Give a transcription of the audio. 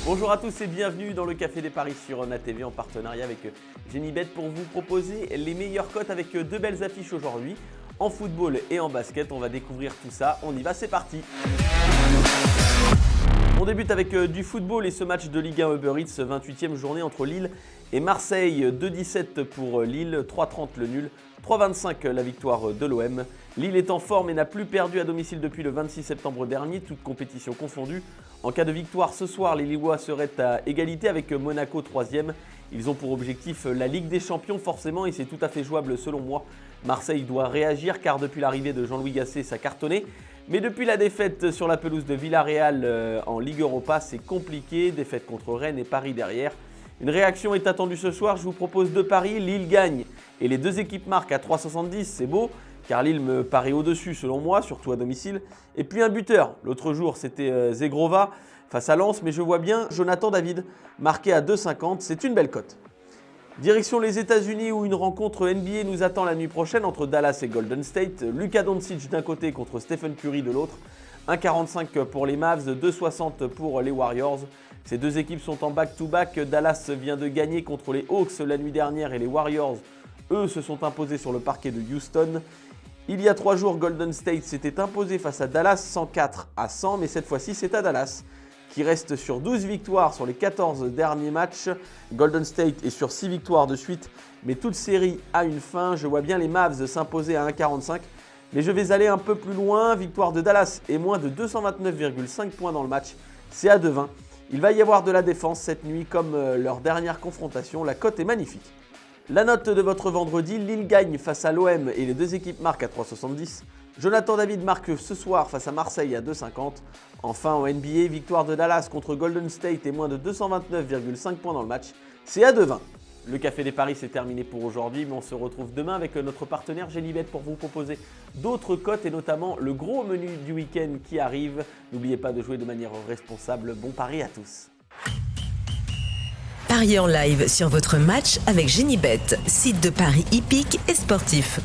Bonjour à tous et bienvenue dans le Café des Paris sur On TV en partenariat avec Genibet pour vous proposer les meilleures cotes avec deux belles affiches aujourd'hui. En football et en basket, on va découvrir tout ça. On y va, c'est parti. On débute avec du football et ce match de Ligue 1 Uber Eats, 28e journée entre Lille et Marseille. 2,17 pour Lille, 3,30 le nul, 3,25 la victoire de l'OM. Lille est en forme et n'a plus perdu à domicile depuis le 26 septembre dernier, toute compétition confondue. En cas de victoire ce soir, les Lillois seraient à égalité avec Monaco 3e. Ils ont pour objectif la Ligue des Champions forcément et c'est tout à fait jouable selon moi. Marseille doit réagir car depuis l'arrivée de Jean-Louis Gasset, ça cartonnait. Mais depuis la défaite sur la pelouse de Villarreal en Ligue Europa, c'est compliqué. Défaite contre Rennes et Paris derrière. Une réaction est attendue ce soir. Je vous propose deux paris. Lille gagne et les deux équipes marquent à 3,70. C'est beau car Lille me paraît au-dessus selon moi, surtout à domicile. Et puis un buteur. L'autre jour, c'était Zegrova face à Lens. Mais je vois bien Jonathan David marqué à 2,50. C'est une belle cote. Direction les États-Unis où une rencontre NBA nous attend la nuit prochaine entre Dallas et Golden State. Luka Doncic d'un côté contre Stephen Curry de l'autre. 1,45 pour les Mavs, 2,60 pour les Warriors. Ces deux équipes sont en back-to-back. Dallas vient de gagner contre les Hawks la nuit dernière et les Warriors, eux, se sont imposés sur le parquet de Houston. Il y a 3 jours, Golden State s'était imposé face à Dallas 104-100, mais cette fois-ci c'est à Dallas qui reste sur 12 victoires sur les 14 derniers matchs. Golden State est sur 6 victoires de suite, mais toute série a une fin. Je vois bien les Mavs s'imposer à 1,45, mais je vais aller un peu plus loin. Victoire de Dallas et moins de 229,5 points dans le match, c'est à 2,20. Il va y avoir de la défense cette nuit comme leur dernière confrontation. La cote est magnifique. La note de votre vendredi, Lille gagne face à l'OM et les deux équipes marquent à 3,70. Jonathan David marque ce soir face à Marseille à 2,50. Enfin en NBA, victoire de Dallas contre Golden State et moins de 229,5 points dans le match, c'est à 2,20. Le Café des Paris c'est terminé pour aujourd'hui, mais on se retrouve demain avec notre partenaire Genibet pour vous proposer d'autres cotes et notamment le gros menu du week-end qui arrive. N'oubliez pas de jouer de manière responsable. Bon pari à tous. Pariez en live sur votre match avec Genibet, site de paris hippique et sportif.